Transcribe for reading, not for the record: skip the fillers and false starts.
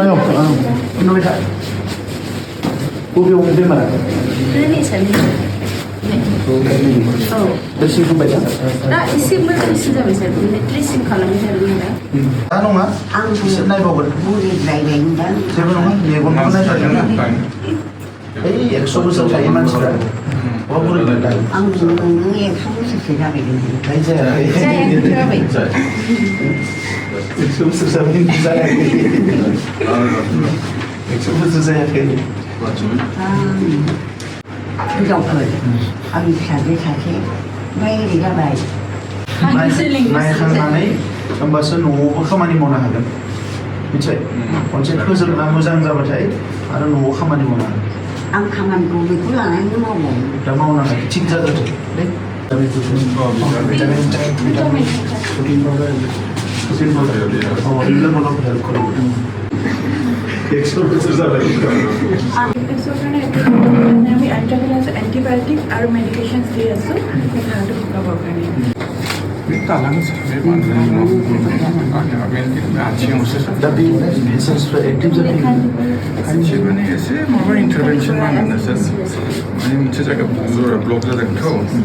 아요. 운동이 다. 우병 되면. Ini sendiri. Oh. 드시 좀 배자. 나 이심을 드시자 보세요. 드레싱 컬러입니다. 나농아. 신나이 먹을. 물이 나이는데 제가 예고 하나 줘. 에이, 엑소부서 자기만 쓰라. 뭐부를 된다. 안국의 소스가 되겠네. 이제 Saya kira 엑소부서 사람이 비싸야 엑소부서 사야 돼. 그죠 그. 아니 사실 매일이가 봐요. 나의 खानानै होमबासो न'आवबो खामानि मावनो हागोन मिथिबाय खनसे फोजोबना मोजां जाबाथाय आरो न'आव खामानि मावनो हागोन आं खामानिखौ बेखौ लानानै मावो दा मावनो हागोन थिग जागोन दे एंटीबायोटिक और मेडिकेशंस दी आसो खाद्य खुका बगानी तालांग सारे बांधने अच्छी दा बे एसेन्सफ्रा एक्टिभ जायो अच्छी माने ऐसे माबा इंटरवेंशन मांगना सर माने मोनसे जायगा ब्लक जादोंथ'